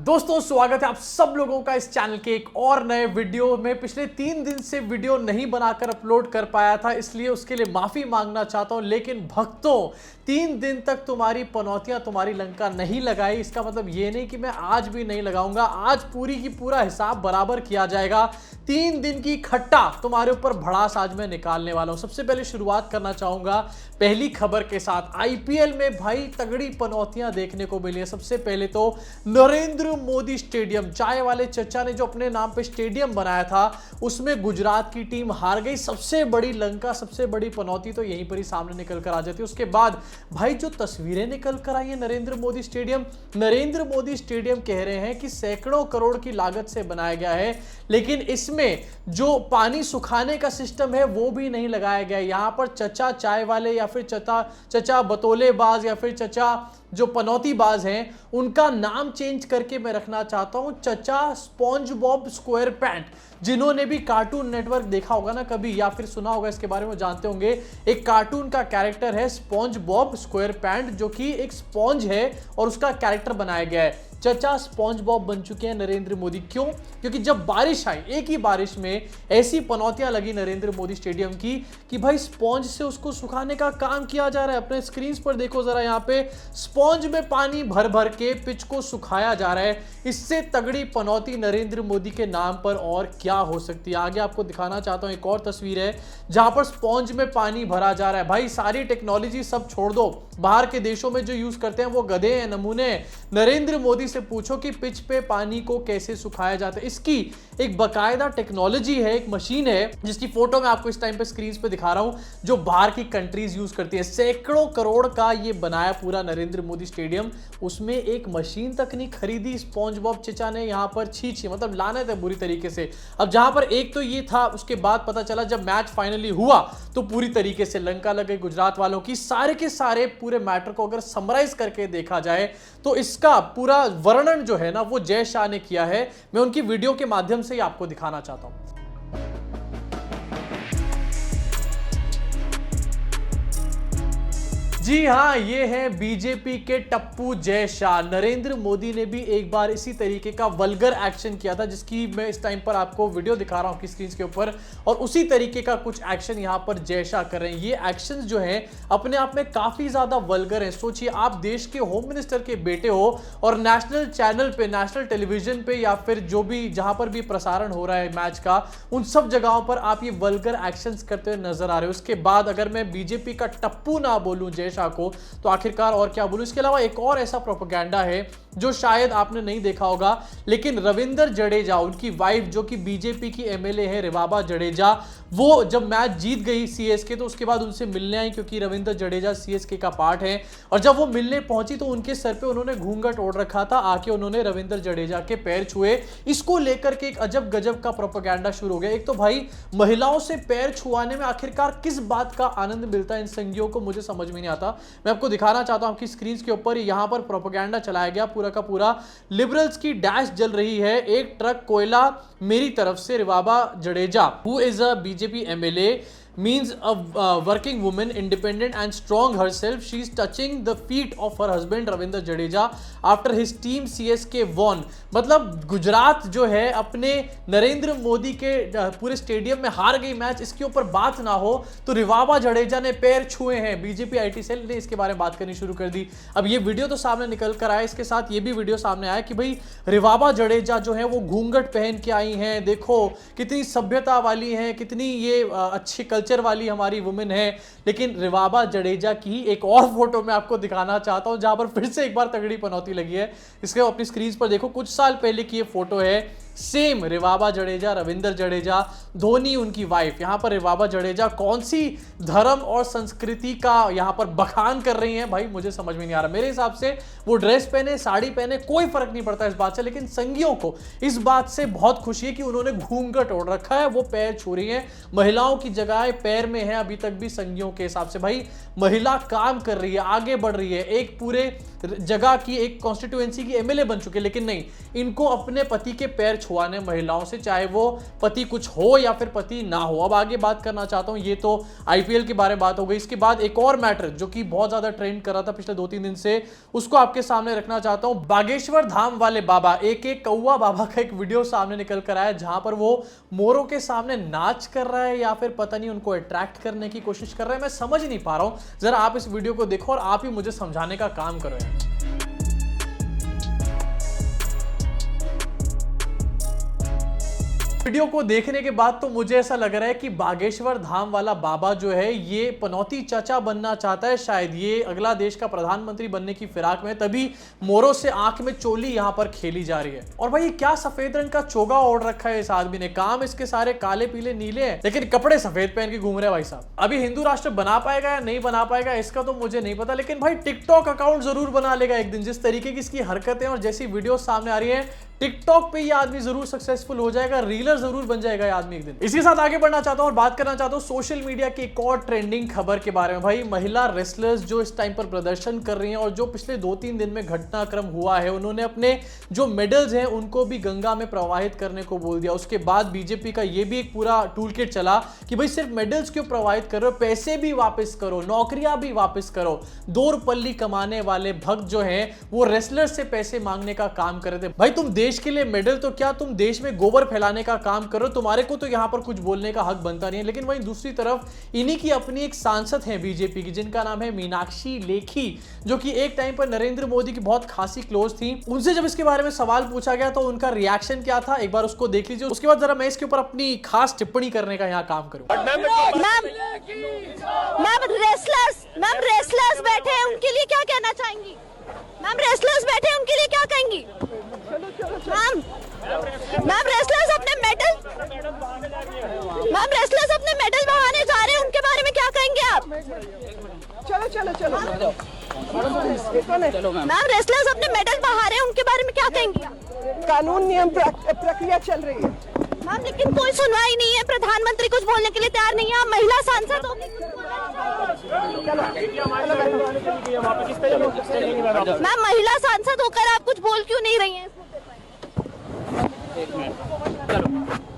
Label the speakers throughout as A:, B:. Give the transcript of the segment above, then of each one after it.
A: दोस्तों स्वागत है आप सब लोगों का इस चैनल के एक और नए वीडियो में। पिछले 3 दिन से वीडियो नहीं बनाकर अपलोड कर पाया था, इसलिए उसके लिए माफी मांगना चाहता हूं। लेकिन भक्तों, 3 दिन तक तुम्हारी पनौतियां तुम्हारी लंका नहीं लगाई, इसका मतलब ये नहीं कि मैं आज भी नहीं लगाऊंगा। आज पूरी की पूरा हिसाब बराबर किया जाएगा। 3 दिन की खट्टा तुम्हारे ऊपर भड़ास आज मैं निकालने वाला हूं। सबसे पहले शुरुआत करना चाहूंगा पहली खबर के साथ। आईपीएल में भाई तगड़ी पनौतियां देखने को मिली है। सबसे पहले तो नरेंद्र मोदी स्टेडियम, चाय वाले चचा ने जो अपने नाम पे स्टेडियम बनाया था, उसमें गुजरात की टीम हार गई। सबसे बड़ी लंका, सबसे बड़ी पनौती तो यहीं पर ही सामने निकल कर आ जाती है। उसके बाद भाई जो तस्वीरें निकल कर आई है नरेंद्र मोदी स्टेडियम कह रहे हैं कि सैकड़ों करोड़ की लागत से बनाया गया है, लेकिन इसमें जो पानी सुखाने का सिस्टम है वो भी नहीं लगाया गया। यहां पर चचा चाय वाले या फिर चचा बतौलेबाज या फिर चचा जो पनौतीबाज हैं, उनका नाम चेंज करके मैं रखना चाहता हूं चचा स्पॉन्ज बॉब स्क्वायर पैंट। जिन्होंने भी कार्टून नेटवर्क देखा होगा ना कभी, या फिर सुना होगा इसके बारे में, जानते होंगे एक कार्टून का कैरेक्टर है स्पॉन्ज बॉब स्क्वायर पैंट, जो कि एक स्पॉन्ज है और उसका कैरेक्टर बनाया गया है। चचा स्पॉन्ज बॉब बन चुके हैं नरेंद्र मोदी। क्यों? क्योंकि जब बारिश आई, एक ही बारिश में ऐसी पनौतियां लगी नरेंद्र मोदी स्टेडियम की कि भाई स्पॉन्ज से उसको सुखाने का काम किया जा रहा है। अपने स्क्रीन पर देखो जरा, यहां पे स्पॉन्ज में पानी भर भर के पिच को सुखाया जा रहा है। इससे तगड़ी पनौती नरेंद्र मोदी के नाम पर और क्या हो सकती है। आगे आपको दिखाना चाहता हूं, एक और तस्वीर है जहां पर स्पॉन्ज में पानी भरा जा रहा है। भाई सारी टेक्नोलॉजी सब छोड़ दो, बाहर के देशों में जो यूज करते हैं वो गधे हैं, नमूने हैं। नरेंद्र मोदी से पूछो कि पिच पे पानी को कैसे सुखाया जाता है। इसकी एक बकायदा टेक्नोलॉजी है, एक मशीन है जिसकी फोटो मैं आपको इस टाइम पे स्क्रीन पे दिखा रहा हूं, जो बाहर की कंट्रीज यूज करती है। सैकड़ों करोड़ का ये बनाया पूरा नरेंद्र मोदी स्टेडियम, उसमें एक मशीन तक नहीं खरीदी स्पॉन्ज बॉब चचा ने। यहां पर छी मतलब लानत है बुरी तरीके से। अब जहां पर एक तो ये था, उसके बाद पता चला जब मैच फाइनली हुआ तो पूरी तरीके से लंका लग गई गुजरात वालों की। सारे के सारे पूरे मैटर को अगर समराइज करके देखा जाए तो इसका पूरा वर्णन जो है ना वो जय शाह ने किया है। मैं उनकी वीडियो के माध्यम से ही आपको दिखाना चाहता हूं। जी हां, ये है बीजेपी के टप्पू जय शाह। नरेंद्र मोदी ने भी एक बार इसी तरीके का वल्गर एक्शन किया था, जिसकी मैं इस टाइम पर आपको वीडियो दिखा रहा हूं आपकी स्क्रीन के ऊपर, और उसी तरीके का कुछ एक्शन यहां पर जय शाह कर रहे हैं। ये एक्शंस जो हैं अपने आप में काफी ज्यादा वल्गर हैं। सोचिए, आप देश के होम मिनिस्टर के बेटे हो और नेशनल चैनल पे, नेशनल टेलीविजन पे, या फिर जो भी जहां पर भी प्रसारण हो रहा है मैच का, उन सब जगहों पर आप ये वल्गर एक्शंस करते हुए नजर आ रहे हो। उसके बाद अगर मैं बीजेपी का टप्पू ना बोलूं जय को, तो आखिरकार और क्या बोलूं। इसके अलावा एक और ऐसा प्रोपेगेंडा है जो शायद आपने नहीं देखा होगा, लेकिन रविंदर जडेजा, उनकी वाइफ जो कि बीजेपी की एमएलए है रिवाबा जडेजा, वो जब मैच जीत गई सीएसके तो उसके बाद उनसे मिलने आई, क्योंकि रविंदर जडेजा सीएसके का पार्ट है। और जब वो मिलने पहुंची तो उनके सर पे उन्होंने घूंघट ओढ़ रखा था। आके उन्होंने रविंदर जडेजा के पैर छुए। इसको लेकर के एक अजब गजब का प्रोपेगेंडा शुरू हो गया। एक तो भाई महिलाओं से पैर छुआने में आखिरकार किस बात का आनंद मिलता है इन संघियों को, मुझे समझ में नहीं आता। मैं आपको दिखाना चाहता हूं आपकी स्क्रीन के ऊपर, यहां पर प्रोपेगेंडा चलाया गया पूरा का पूरा। लिबरल्स की डैश जल रही है। एक ट्रक कोयला मेरी तरफ से Rivaba Jadeja, who is a BJP MLA, means a working woman, independent and strong herself. She is touching the feet of her husband Ravinder Jadeja after his team CSK won. मतलब गुजरात जो है अपने नरेंद्र मोदी के पूरे स्टेडियम में हार गई मैच, इसके ऊपर बात ना हो तो रिवाबा जडेजा ने पैर छुए हैं। बीजेपी आईटी सेल ने इसके बारे में बात करनी शुरू कर दी। अब ये वीडियो तो सामने निकल कर आया, इसके साथ ये भी वीडियो सामने आया कि भाई रिवाबा जडेजा जो है वो घूंघट पहन के आई हैं, देखो कितनी सभ्यता वाली हैं, कितनी ये अच्छी कल्चर वाली हमारी वुमेन है। लेकिन रिवाबा जडेजा की एक और फोटो मैं आपको दिखाना चाहता हूं, जहां पर फिर से एक बार तगड़ी पनौती लगी है। इसके अपनी स्क्रीन पर देखो, कुछ साल पहले की ये फोटो है। सेम रिवाबा जडेजा, रविंदर जडेजा, धोनी उनकी वाइफ। यहां पर रिवाबा जडेजा कौन सी धर्म और संस्कृति का यहां पर बखान कर रही हैं, भाई मुझे समझ में नहीं आ रहा। मेरे हिसाब से वो ड्रेस पहने, साड़ी पहने, कोई फर्क नहीं पड़ता इस बात से, लेकिन संघियों को इस बात से बहुत खुशी है कि उन्होंने घूंघट ओढ़ रखा है, वो पैर छू रही हैं। महिलाओं की जगह पैर में है अभी तक भी संज्ञों के हिसाब से। भाई महिला काम कर रही है, आगे बढ़ रही है, एक पूरे जगह की, एक कॉन्स्टिट्यूएंसी की एमएलए बन चुके, लेकिन नहीं, इनको अपने पति के पैर छुआने महिलाओं से, चाहे वो पति कुछ हो या फिर पति ना हो। अब आगे बात करना चाहता हूं, ये तो आईपीएल के बारे में बात हो गई। इसके बाद एक और मैटर जो कि बहुत ज्यादा ट्रेंड कर रहा था पिछले 2-3 दिन से, उसको आपके सामने रखना चाहता हूं। बागेश्वर धाम वाले बाबा एक कौवा बाबा का एक वीडियो सामने निकल कर आया, जहां पर वो मोरों के सामने नाच कर रहा है या फिर पता नहीं उनको अट्रैक्ट करने की कोशिश कर रहा है, मैं समझ नहीं पा रहा हूं। जरा आप इस वीडियो को देखो और आप ही मुझे समझाने का काम करो यार। वीडियो को देखने के बाद तो मुझे ऐसा लग रहा है कि बागेश्वर धाम वाला बाबा जो है ये पनौती चाचा बनना चाहता है, शायद ये अगला देश का प्रधानमंत्री बनने की फिराक में, तभी मोरों से आंख में चोली यहां पर खेली जा रही है। और भाई क्या सफेद रंग का चोगा ओढ़ रखा है इस आदमी ने, काम इसके सारे काले पीले नीले हैं, लेकिन कपड़े सफेद पहन के घूम रहे हैं भाई साहब। अभी हिंदू राष्ट्र बना पाएगा या नहीं बना पाएगा इसका तो मुझे नहीं पता, लेकिन भाई टिकटॉक अकाउंट जरूर बना लेगा एक दिन। जिस तरीके की इसकी हरकतें और जैसी वीडियो सामने आ रही है, टिकटॉक पे ये आदमी जरूर सक्सेसफुल हो जाएगा, रीलर जरूर बन जाएगा ये आदमी एक दिन। इसी के साथ आगे बढ़ना चाहता हूं और बात करना चाहता हूं सोशल मीडिया की एक और ट्रेंडिंग खबर के बारे में। भाई महिला रेसलर्स जो इस टाइम पर प्रदर्शन कर रही हैं और जो पिछले 2-3 दिन में घटनाक्रम हुआ है, उन्होंने अपने जो मेडल्स हैं उनको भी गंगा में प्रवाहित करने को बोल दिया। उसके बाद बीजेपी का ये भी एक पूरा टूल किट चला कि भाई सिर्फ मेडल्स क्यों प्रवाहित कर रहे हो, पैसे भी वापस करो, नौकरियां भी वापस करो। दौरपल्ली कमाने वाले भक्त जो हैं वो रेसलर्स से पैसे मांगने का काम कर रहे थे। भाई तुम देश के लिए मेडल तो क्या, तुम देश में गोबर फैलाने का काम करो, तुम्हारे को तो यहां पर कुछ बोलने का हक बनता नहीं है। लेकिन वहीं दूसरी तरफ इन्हीं की अपनी एक सांसद है बीजेपी की, जिनका नाम है मीनाक्षी लेखी, जो कि एक टाइम पर नरेंद्र मोदी की बहुत खासी क्लोज थी। उनसे जब इसके बारे में सवाल पूछा गया तो उनका रिएक्शन क्या था, एक बार उसको देख लीजिए। उसके बाद जरा मैं इसके ऊपर अपनी खास टिप्पणी करने का यहां काम करूं।
B: मैम रेसलर्स बैठे हैं, उनके लिए क्या कहना चाहेंगी? मैम रेसलर्स बैठे हैं, उनके लिए क्या कहेंगी? मैम रेसलर्स अपने मेडल बहाने जा रहे हैं, उनके बारे में क्या कहेंगे आप? चलो मैम रेसलर्स अपने मेडल बहा रहे हैं, उनके बारे में क्या कहेंगी आप?
C: कानून नियम प्रक्रिया चल रही है
B: मैम, लेकिन कोई सुनवाई नहीं है, प्रधानमंत्री कुछ बोलने के लिए तैयार नहीं है। आप महिला सांसद हो, मैम महिला सांसद होकर आप कुछ बोल क्यों नहीं रही हैं?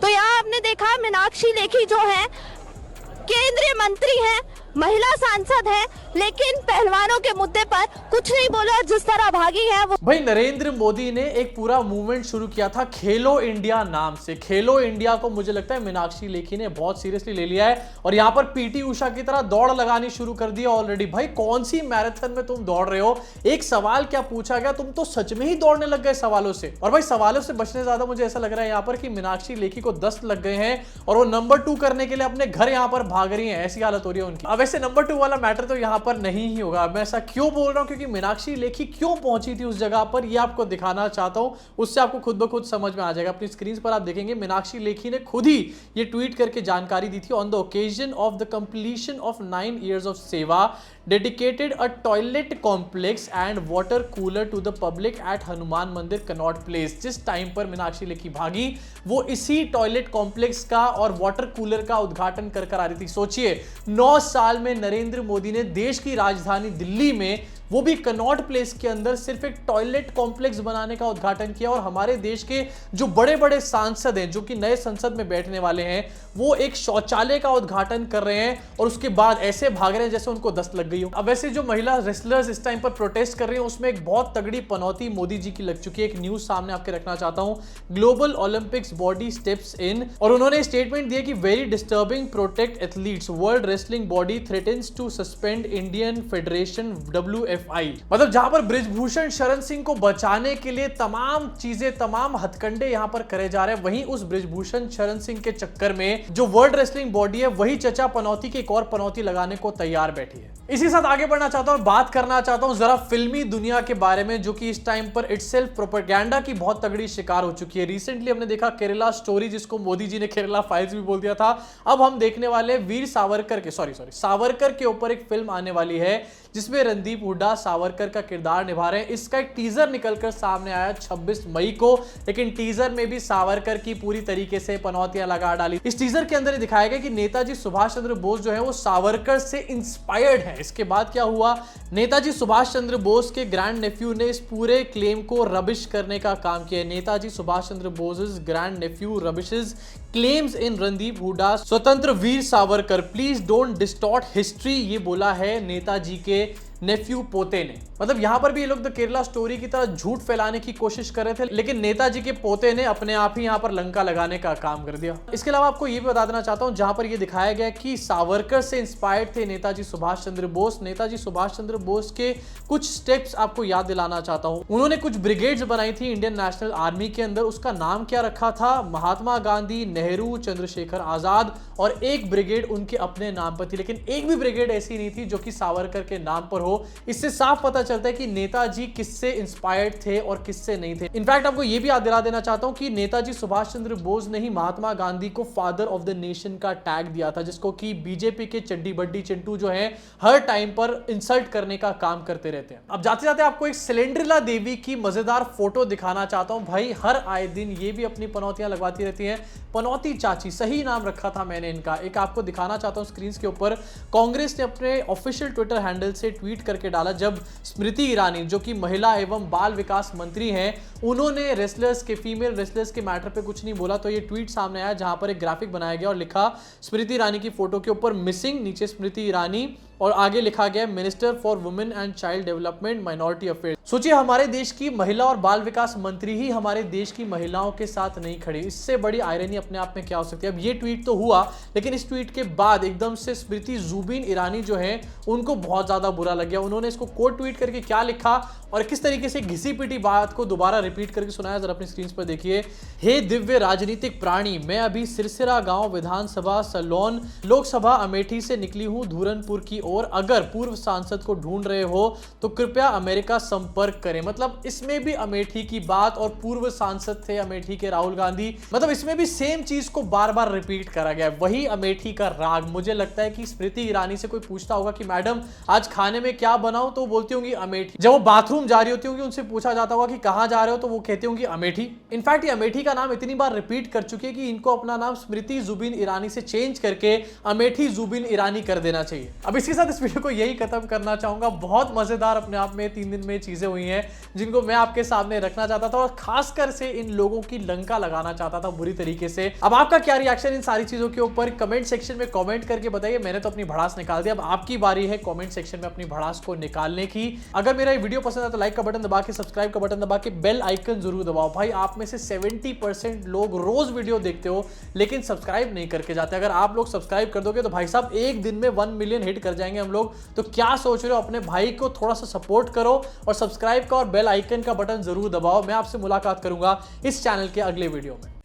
B: तो यहाँ आपने देखा मीनाक्षी लेखी जो है केंद्रीय मंत्री हैं, महिला सांसद है, लेकिन पहलवानों के मुद्दे पर कुछ नहीं बोला। जिस तरह भागी है वो।
A: भाई नरेंद्र मोदी ने एक पूरा मूवमेंट शुरू किया था खेलो इंडिया नाम से। खेलो इंडिया को मुझे लगता है मीनाक्षी लेखी ने बहुत सीरियसली ले लिया है और यहां पर पीटी उषा की तरह दौड़ लगानी शुरू कर दी ऑलरेडी। भाई कौन सी मैराथन में तुम दौड़ रहे हो? एक सवाल क्या पूछा गया, तुम तो सच में ही दौड़ने लग गए सवालों से। और भाई सवालों से बचने ज्यादा मुझे ऐसा लग रहा है यहाँ पर कि मीनाक्षी लेखी को दस्त लग गए हैं और वो नंबर 2 करने के लिए अपने घर यहाँ पर भाग रही है, ऐसी हालत हो रही है उनकी। अब वैसे नंबर 2 वाला मैटर तो यहाँ पर नहीं ही होगा। मैं ऐसा क्यों बोल रहा हूँ, क्योंकि मीनाक्षी लेखी क्यों पहुंची थी उस जगह पर, ये आपको दिखाना चाहता हूं, उससे आपको खुद ब खुद समझ में आ जाएगा। अपनी स्क्रीन पर आप देखेंगे मीनाक्षी लेखी ने खुद ही ये ट्वीट करके जानकारी दी थी। On the occasion of the completion of 9 years of seva dedicated a toilet complex and water cooler to the public at Hanuman Mandir Connaught place. जिस टाइम पर मीनाक्षी लेखी भागी वो इसी टॉयलेट कॉम्प्लेक्स का और वाटर कूलर का उद्घाटन कर आ रही थी। सोचिए 9 साल में नरेंद्र मोदी ने देश की राजधानी दिल्ली में, वो भी कनॉट प्लेस के अंदर, सिर्फ एक टॉयलेट कॉम्प्लेक्स बनाने का उद्घाटन किया। और हमारे देश के जो बड़े बड़े सांसद हैं, जो कि नए संसद में बैठने वाले हैं, वो एक शौचालय का उद्घाटन कर रहे हैं और उसके बाद ऐसे भाग रहे हैं जैसे उनको दस्त लग गई हो। अब वैसे जो महिला रेसलर्स इस टाइम पर प्रोटेस्ट कर रही हैं, उसमें एक बहुत तगड़ी पनौती मोदी जी की लग चुकी है। एक न्यूज सामने आपके रखना चाहता हूं, global olympics body steps in, और उन्होंने स्टेटमेंट दिया कि very disturbing, protect athletes, world wrestling body threatens to suspend Indian federation WFI। मतलब जहां पर बृजभूषण शरण सिंह को बचाने के लिए तमाम चीजें, तमाम हथकंडे यहां पर करे जा रहे हैं, वहीं उस बृजभूषण शरण सिंह के चक्कर में जो वर्ल्ड रेसलिंग बॉडी है, वही चचा पनौती की एक और पनौती लगाने को तैयार बैठी है। इसी साथ आगे बढ़ना चाहता हूं, बात करना चाहता हूं जरा फिल्मी दुनिया के बारे में, जो कि इस टाइम पर इटसेल्फ प्रोपेगेंडा की बहुत तगड़ी शिकार हो चुकी है। रिसेंटली हमने देखा केरला स्टोरी, जिसको मोदी जी ने केरला फाइल्स भी बोल दिया था। अब हम देखने वाले वीर सावरकर के सावरकर के ऊपर एक फिल्म आने वाली है, जिसमें रणदीप हुड्डा सावरकर का किरदार निभा रहे हैं। इसका एक टीजर निकलकर सामने आया 26 मई को, लेकिन टीजर में भी सावरकर की पूरी तरीके से पनौतियां लगा डाली। इस टीजर के अंदर दिखाया गया कि नेताजी सुभाष चंद्र बोस जो है वो सावरकर से इंस्पायर्ड है। इसके बाद क्या हुआ, नेताजी सुभाष चंद्र बोस के ग्रैंड नेफ्यू ने इस पूरे क्लेम को रबिश करने का काम किया। Netaji Subhash Chandra Bose grand nephew rubbishes claims in Randeep Hooda Swatantra Veer Savarkar, please don't distort history, ये बोला है नेताजी के नेफ्यू पोते ने। मतलब यहां पर भी ये लोग द केरला स्टोरी की तरह झूठ फैलाने की कोशिश कर रहे थे, लेकिन नेताजी के पोते ने अपने आप ही यहां पर लंका लगाने का काम कर दिया। इसके अलावा आपको ये भी बता देना चाहता हूं, जहां पर ये दिखाया गया कि सावरकर से इंस्पायर्ड थे नेताजी सुभाष चंद्र बोस। नेताजी सुभाष चंद्र बोस के कुछ स्टेप्स आपको याद दिलाना चाहता हूं। उन्होंने कुछ ब्रिगेड्स बनाई थी इंडियन नेशनल आर्मी के अंदर। उसका नाम क्या रखा था, महात्मा गांधी, नेहरू, चंद्रशेखर आजाद, और एक ब्रिगेड उनके अपने नाम पर थी। लेकिन एक भी ब्रिगेड ऐसी नहीं थी जो कि सावरकर के नाम पर हो। इससे साफ पता चलता है कि नेताजी किससे इंस्पायर्ड थे और किससे नहीं थे। इनफैक्ट आपको यह भी याद दिला देना चाहता हूं कि नेताजी सुभाष चंद्र बोस ने ही महात्मा गांधी को फादर ऑफ द नेशन का टैग दिया था, जिसको कि बीजेपी के चड्डी बड्डी चिंटू जो है हर टाइम पर इंसल्ट करने का काम करते रहते हैं। अब जाते जाते आपको एक सिलेंड्रिला देवी की मजेदार फोटो दिखाना चाहता हूं। भाई हर आए दिन ये भी अपनी पनौतियां लगवाती रहती हैं। पनौती चाची, सही नाम रखा था मैंने इनका। एक आपको दिखाना चाहता हूं स्क्रीन के ऊपर। कांग्रेस ने अपने ऑफिशियल ट्विटर हैंडल से ट्वीट करके डाला, जब स्मृति ईरानी जो कि महिला एवं बाल विकास मंत्री हैं, उन्होंने रेसलर्स के, फीमेल रेसलर्स के मैटर पे कुछ नहीं बोला, तो ये ट्वीट सामने आया जहां पर एक ग्राफिक बनाया गया और लिखा स्मृति ईरानी की फोटो के ऊपर मिसिंग, नीचे स्मृति ईरानी और आगे लिखा गया minister for women and child development minority affairs. सोचिए हमारे देश की महिला और बाल विकास मंत्री ही हमारे देश की महिलाओं के साथ नहीं खड़ी। इससे बड़ी आयरनी अपने आप में क्या हो सकती है। अब ये ट्वीट तो हुआ, लेकिन इस ट्वीट के बाद एकदम से स्मृति जुबिन ईरानी जो है उनको बहुत ज्यादा बुरा लग गया। उन्होंने इसको कोट ट्वीट करके क्या लिखा और किस तरीके से घिसी पिटी बात को दोबारा रिपीट करके सुनाया, जरा अपनी स्क्रीन पर देखिए। हे दिव्य राजनीतिक प्राणी, मैं अभी सिरसिरा गांव विधानसभा सलोन लोकसभा अमेठी से निकली हूं धूरनपुर की ओर। अगर पूर्व सांसद को ढूंढ रहे हो तो कृपया अमेरिका संपर्क करें। मतलब इसमें भी अमेठी की बात और पूर्व सांसद थे अमेठी के राहुल गांधी, मतलब इसमें भी सेम चीज को बार बार रिपीट करा गया, वही अमेठी का राग। मुझे लगता है कि स्मृति ईरानी से कोई पूछता होगा कि मैडम आज खाने में क्या बनाऊं, तो बोलती होंगी अमेठी। जब वो बाथरूम जा रही होती होंगी, उनसे पूछा जाता होगा कि कहां जा रहे हो, तो वो कहती होंगी अमेठी। इनफैक्ट ये अमेठी का नाम इतनी बार रिपीट कर चुकी है कि इनको अपना नाम स्मृति जुबिन ईरानी से चेंज करके अमेठी जुबिन ईरानी कर देना चाहिए। अब इसके साथ इस वीडियो को यही खत्म करना चाहूंगा। बहुत मजेदार अपने आप में 3 दिन में चीजें हुई हैं जिनको मैं आपके सामने रखना चाहता था और खासकर से इन लोगों की लंका लगाना चाहता था बुरी तरीके से। अब आपका क्या रिएक्शन इन सारी चीजों के ऊपर कमेंट सेक्शन में कमेंट करके बताइए। मैंने तो अपनी भड़ास निकाल दिया, अब आपकी बारी है कमेंट सेक्शन में अपनी भड़ास को निकालने की। अगर मेरा ये वीडियो पसंद है तो लाइक का बटन दबा के, सब्सक्राइब का बटन दबा के, बेल आइकन जरूर दबाओ। भाई आप में से 70% लोग रोज वीडियो देखते हो लेकिन सब्सक्राइब नहीं करके जाते। अगर आप लोग सब्सक्राइब कर दोगे तो भाई साहब एक दिन में 1 मिलियन हिट कर जाएंगे हम लोग। तो क्या सोच रहे हो, अपने भाई को थोड़ा सा सपोर्ट करो और सब्सक्राइब का और बेल आइकन का बटन जरूर दबाओ। मैं आपसे मुलाकात करूंगा इस चैनल के अगले वीडियो में।